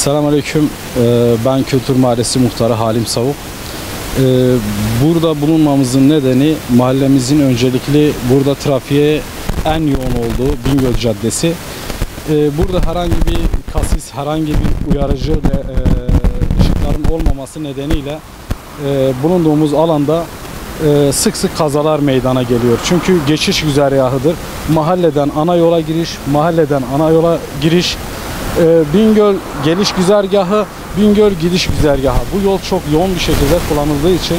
Selamünaleyküm. Ben Kültür Mahallesi Muhtarı Halim Savuk. Burada bulunmamızın nedeni mahallemizin öncelikli burada trafiğe en yoğun olduğu Bingöl Caddesi. Burada herhangi bir kasis, herhangi bir uyarıcı ve ışıkların olmaması nedeniyle bulunduğumuz alanda sık sık kazalar meydana geliyor. Çünkü geçiş güzergahıdır. Mahalleden ana yola giriş, mahalleden ana yola giriş, Bingöl geliş güzergahı, Bingöl gidiş güzergahı. Bu yol çok yoğun bir şekilde kullanıldığı için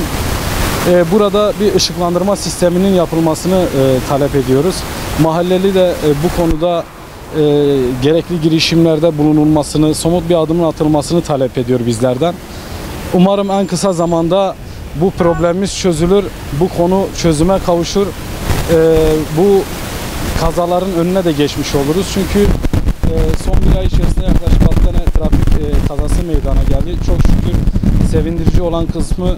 burada bir ışıklandırma sisteminin yapılmasını talep ediyoruz. Mahalleli de bu konuda gerekli girişimlerde bulunulmasını, somut bir adımın atılmasını talep ediyor bizlerden. Umarım en kısa zamanda bu problemimiz çözülür, bu konu çözüme kavuşur. Bu kazaların önüne de geçmiş oluruz. Çünkü son bir ay içerisinde yaklaşık 6 tane trafik kazası meydana geldi. Çok şükür sevindirici olan kısmı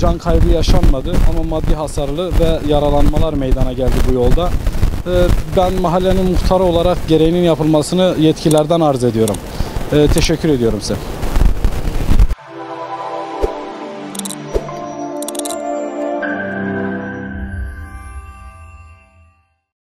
can kaybı yaşanmadı ama maddi hasarlı ve yaralanmalar meydana geldi bu yolda. Ben mahallenin muhtarı olarak gereğinin yapılmasını yetkililerden arz ediyorum. Teşekkür ediyorum size.